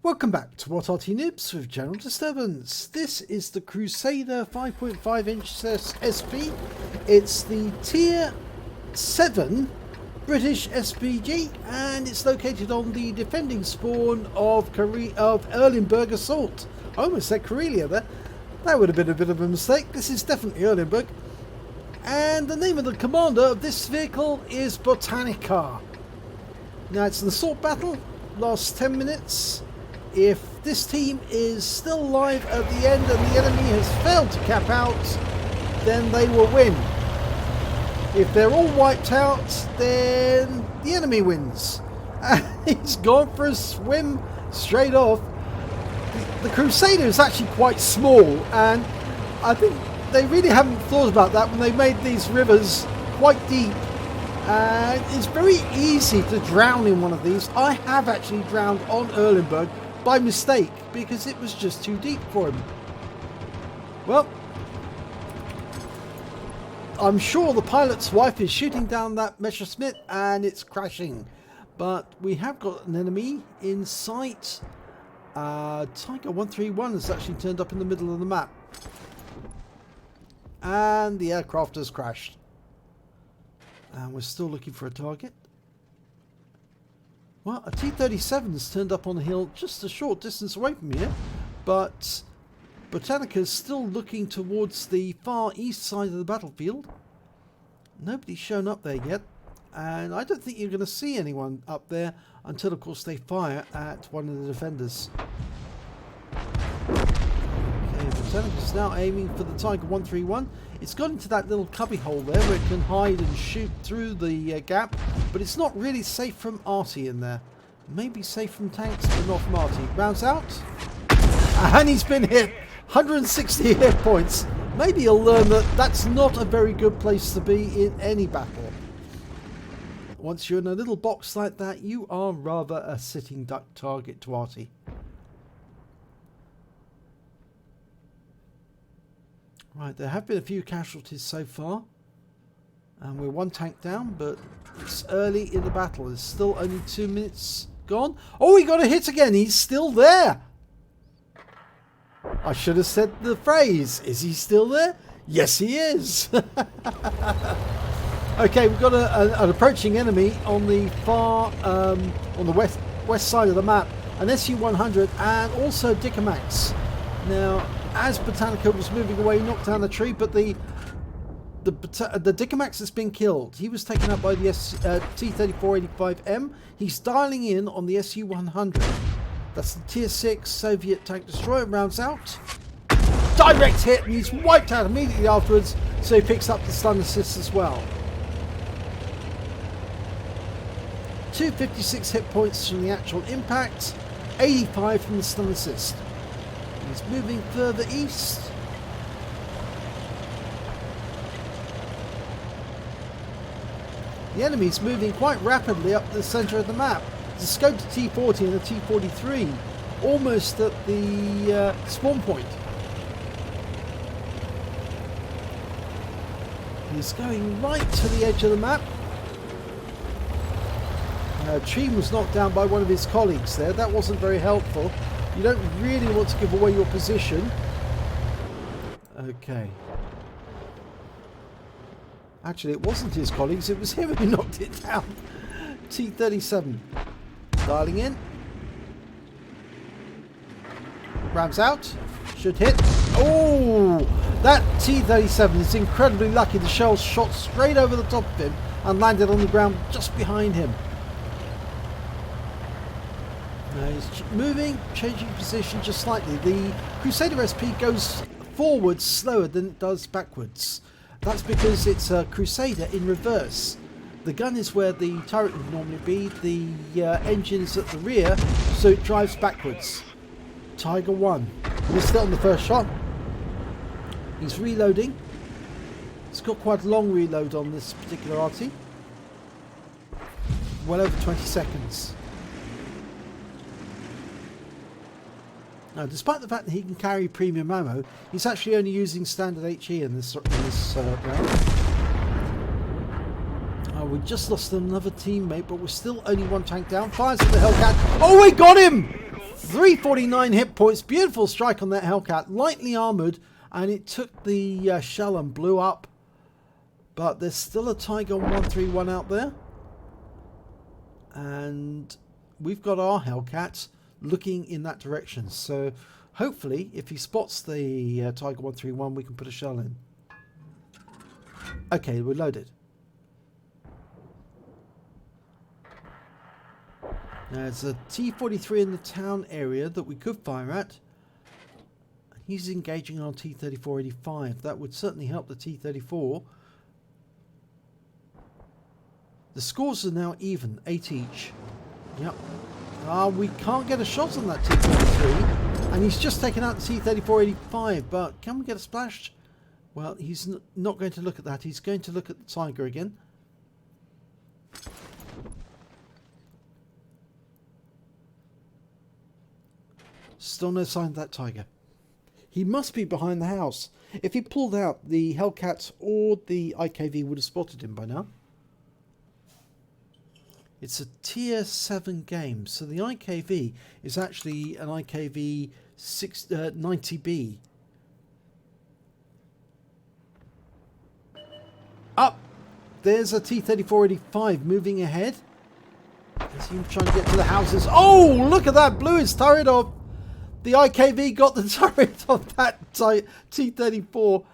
Welcome back to What Arty Noobs with General Disturbance. This is the Crusader 5.5-in SP. It's the Tier 7 British SPG and it's located on the defending spawn of Erlenberg Assault. I almost said Karelia there. That would have been a bit of a mistake. This is definitely Erlenberg. And the name of the commander of this vehicle is Botanicar. Now it's an assault battle, lasts 10 minutes. If this team is still alive at the end and the enemy has failed to cap out, then they will win. If they're all wiped out, then the enemy wins. And he's gone for a swim straight off. The Crusader is actually quite small, and I think they really haven't thought about that when they made these rivers quite deep. And it's very easy to drown in one of these. I have actually drowned on Erlenberg by mistake because it was just too deep for him. Well, I'm sure the pilot's wife is shooting down that Messerschmitt and it's crashing. But we have got an enemy in sight. Tiger 131 has actually turned up in the middle of the map. And the aircraft has crashed. And we're still looking for a target. Well, a T-37 has turned up on the hill just a short distance away from here, but Botanicar is still looking towards the far east side of the battlefield. Nobody's shown up there yet, and I don't think you're going to see anyone up there until, of course, they fire at one of the defenders. Okay, Botanicar is now aiming for the Tiger 131. It's got into that little cubby hole there where it can hide and shoot through the gap, but it's not really safe from Arty in there. Maybe safe from tanks, but not from Arty. Rounds out, and he's been hit. 160 hit points. Maybe he'll learn that that's not a very good place to be in any battle. Once you're in a little box like that, you are rather a sitting duck target to Arty. Right, there have been a few casualties so far. And we're one tank down, but it's early in the battle. There's still only 2 minutes gone. Oh, he got a hit again. He's still there. I should have said the phrase. Is he still there? Yes, he is. Okay, we've got an approaching enemy on the far, on the west side of the map. An SU-100 and also a Dicamax. Now, as Botanicar was moving away, he knocked down a tree, but the Dicamax has been killed. He was taken out by the T-34-85M. He's dialing in on the SU-100. That's the Tier 6 Soviet tank destroyer. Rounds out. Direct hit, and he's wiped out immediately afterwards, so he picks up the stun assist as well. 256 hit points from the actual impact, 85 from the stun assist. He's moving further east. The enemy's moving quite rapidly up the centre of the map. There's a scoped T-40 and a T-43 almost at the spawn point. He's going right to the edge of the map. Tree was knocked down by one of his colleagues there. That wasn't very helpful. You don't really want to give away your position. Okay. Actually, it wasn't his colleagues, it was him who knocked it down. T-37. Dialing in. Rams out. Should hit. Oh! That T-37 is incredibly lucky. The shell shot straight over the top of him and landed on the ground just behind him. Now he's moving, changing position just slightly. The Crusader SP goes forward slower than it does backwards. That's because it's a Crusader in reverse. The gun is where the turret would normally be, the engine is at the rear, so it drives backwards. Tiger 1. Missed it on the first shot. He's reloading. It's got quite a long reload on this particular Arty. Well over 20 seconds. Now, despite the fact that he can carry premium ammo, he's actually only using standard HE in this round. We just lost another teammate, but we're still only one tank down. Fires at the Hellcat. Oh, we got him! 349 hit points. Beautiful strike on that Hellcat. Lightly armoured. And it took the shell and blew up. But there's still a Tiger 131 out there. And we've got our Hellcats looking in that direction. So hopefully, if he spots the Tiger 131, we can put a shell in. Okay, we're loaded. There's a T-43 in the town area that we could fire at. He's engaging on T-34-85. That would certainly help the T-34. The scores are now even, 8 each. Yep. We can't get a shot on that T-43. And he's just taken out the T-34-85. But can we get a splash? Well, he's not going to look at that. He's going to look at the Tiger again. Still no sign of that Tiger. He must be behind the house. If he pulled out, the Hellcats or the IKV would have spotted him by now. It's a tier 7 game, so the IKV is actually an IKV 90B. Up! There's a T-34-85 moving ahead. Is he trying to get to the houses? Oh, look at that! Blew his turret off! The IKV got the turret of that T-34.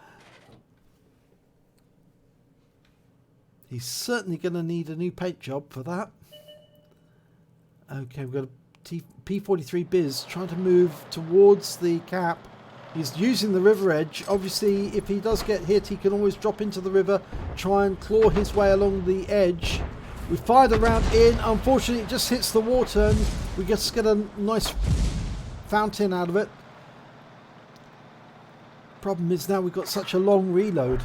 He's certainly going to need a new paint job for that. Okay, we've got a P-43 Biz trying to move towards the cap. He's using the river edge. Obviously, if he does get hit, he can always drop into the river, try and claw his way along the edge. We fired a round in. Unfortunately, it just hits the water and we just get a nice fountain out of it. Problem is now we've got such a long reload.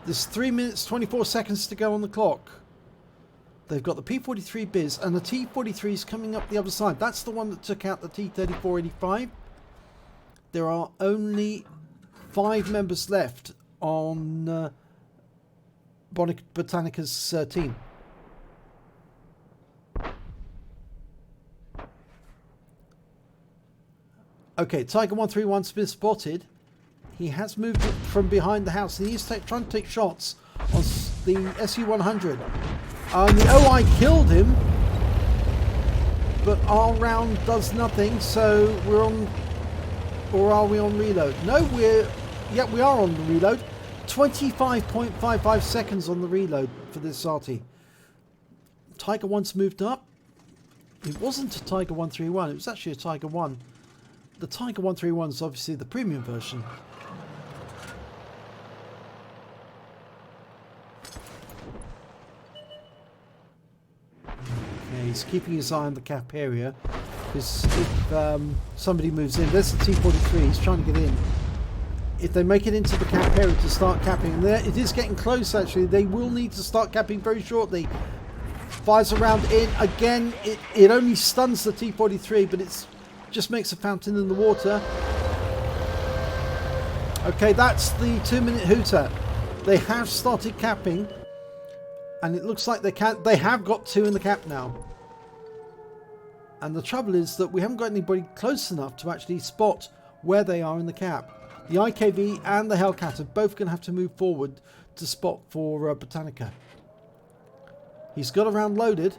There's 3 minutes 24 seconds to go on the clock. They've got the P-43 Biz and the T-43 is coming up the other side. That's the one that took out the T-34-85. There are only 5 members left on Botanicar's team. Okay, Tiger 131's been spotted. He has moved from behind the house. He is trying to take shots on the SU-100. The OI killed him, but our round does nothing, so we're on... Or are we on reload? No, we are on the reload. 25.55 seconds on the reload for this Arty. Tiger 1's moved up. It wasn't a Tiger 131, it was actually a Tiger 1. The Tiger 131 is obviously the premium version. Okay, he's keeping his eye on the cap area. Because if somebody moves in, there's the T-43, he's trying to get in. If they make it into the cap area to start capping, and it is getting close actually, they will need to start capping very shortly. Fires a round in, again, it only stuns the T-43, but it's just makes a fountain in the water. Okay, that's the 2-minute hooter. They have started capping, and it looks like they have got 2 in the cap now. And the trouble is that we haven't got anybody close enough to actually spot where they are in the cap. The IKV and the Hellcat are both going to have to move forward to spot for Botanicar. He's got a round loaded.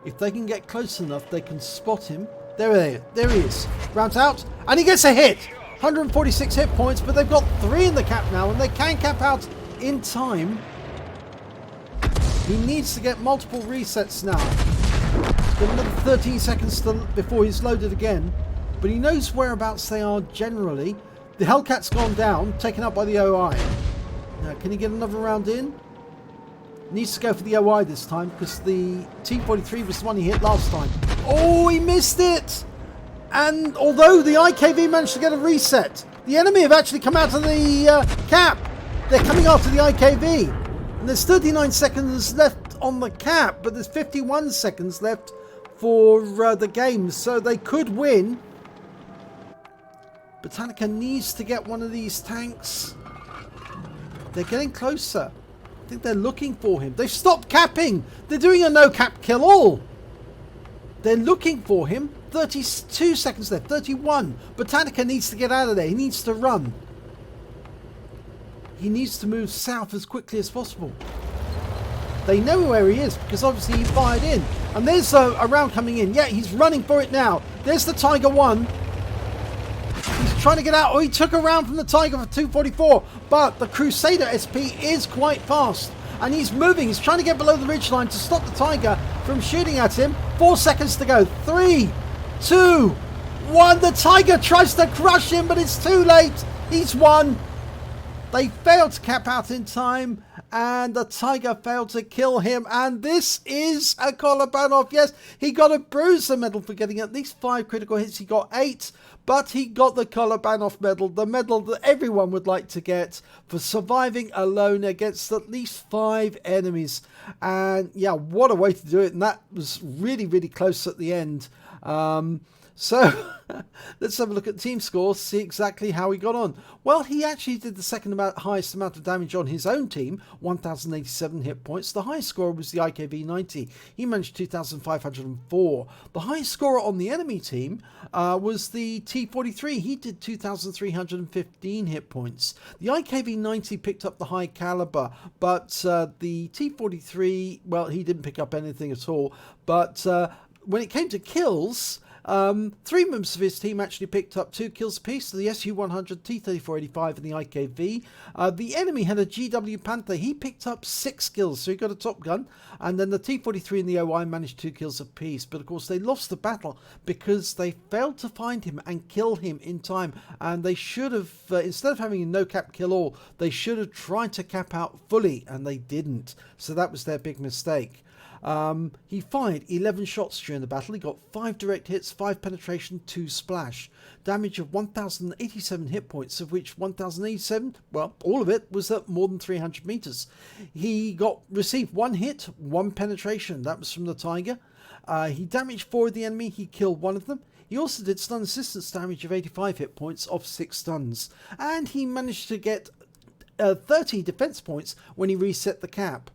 If they can get close enough, they can spot him. There he is. Rounds out, and he gets a hit. 146 hit points, but they've got 3 in the cap now, and they can cap out in time. He needs to get multiple resets now. Got another 13 seconds before he's loaded again, but he knows whereabouts they are generally. The Hellcat's gone down, taken up by the OI. Now, can he get another round in? Needs to go for the OI this time, because the T-43 was the one he hit last time. Oh, he missed it! And although the IKV managed to get a reset, the enemy have actually come out of the cap. They're coming after the IKV. And there's 39 seconds left on the cap, but there's 51 seconds left for the game, so they could win. Botanicar needs to get one of these tanks. They're getting closer. I think they're looking for him. They've stopped capping. They're doing a no cap kill all. They're looking for him. 32 seconds left. 31. Botanicar needs to get out of there. He needs to run. He needs to move south as quickly as possible. They know where he is because obviously he fired in. And there's a round coming in. Yeah, he's running for it now. There's the Tiger 1. He's trying to get out. Oh, he took a round from the Tiger for 244. But the Crusader SP is quite fast. And he's moving. He's trying to get below the ridgeline to stop the Tiger from shooting at him. 4 seconds to go. 3, 2, 1. The Tiger tries to crush him, but it's too late. He's won. They failed to cap out in time, and the Tiger failed to kill him. And this is a Kolobanov. Yes, he got a Bruiser medal for getting at least 5 critical hits. He got 8, but he got the Kolobanov medal, the medal that everyone would like to get for surviving alone against at least 5 enemies. And yeah, what a way to do it. And that was really, really close at the end. So let's have a look at the team score, see exactly how he got on. Well, he actually did the highest amount of damage on his own team, 1,087 hit points. The highest scorer was the IKV-90. He managed 2,504. The highest scorer on the enemy team was the T-43. He did 2,315 hit points. The IKV-90 picked up the high caliber, but the T-43, well, he didn't pick up anything at all. But when it came to kills, 3 members of his team actually picked up 2 kills apiece, the SU-100, T-3485 and the IKV. The enemy had a GW Panther. He picked up 6 kills, so he got a top gun. And then the T-43 and the OI managed 2 kills apiece. But of course they lost the battle because they failed to find him and kill him in time. And they should have, instead of having a no-cap kill all, they should have tried to cap out fully, and they didn't. So that was their big mistake. He fired 11 shots during the battle. He got 5 direct hits, 5 penetration, 2 splash. Damage of 1,087 hit points, of which 1,087, well, all of it was at more than 300 meters. He received 1 hit, 1 penetration. That was from the Tiger. He damaged 4 of the enemy. He killed 1 of them. He also did stun assistance damage of 85 hit points off 6 stuns. And he managed to get 30 defense points when he reset the cap.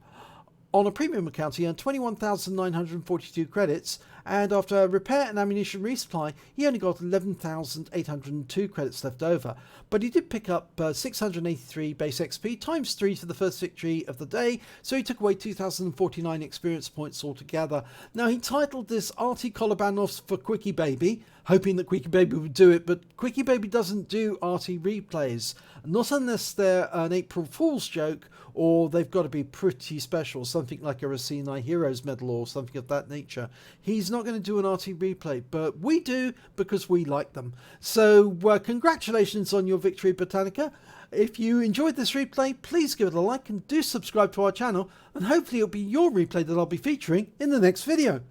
On a premium account, he earned 21,942 credits, and after a repair and ammunition resupply, he only got 11,802 credits left over. But he did pick up 683 base XP, times 3 for the first victory of the day, so he took away 2,049 experience points altogether. Now, he titled this Arty Kolobanovs for Quickie Baby, hoping that Quickie Baby would do it, but Quickie Baby doesn't do Arty replays, not unless they're an April Fool's joke, or they've got to be pretty special, something like a Racine Heroes medal or something of that nature. He's not going to do an Arty replay, but we do because we like them. So congratulations on your victory, Botanicar. If you enjoyed this replay, please give it a like and do subscribe to our channel, and hopefully it'll be your replay that I'll be featuring in the next video.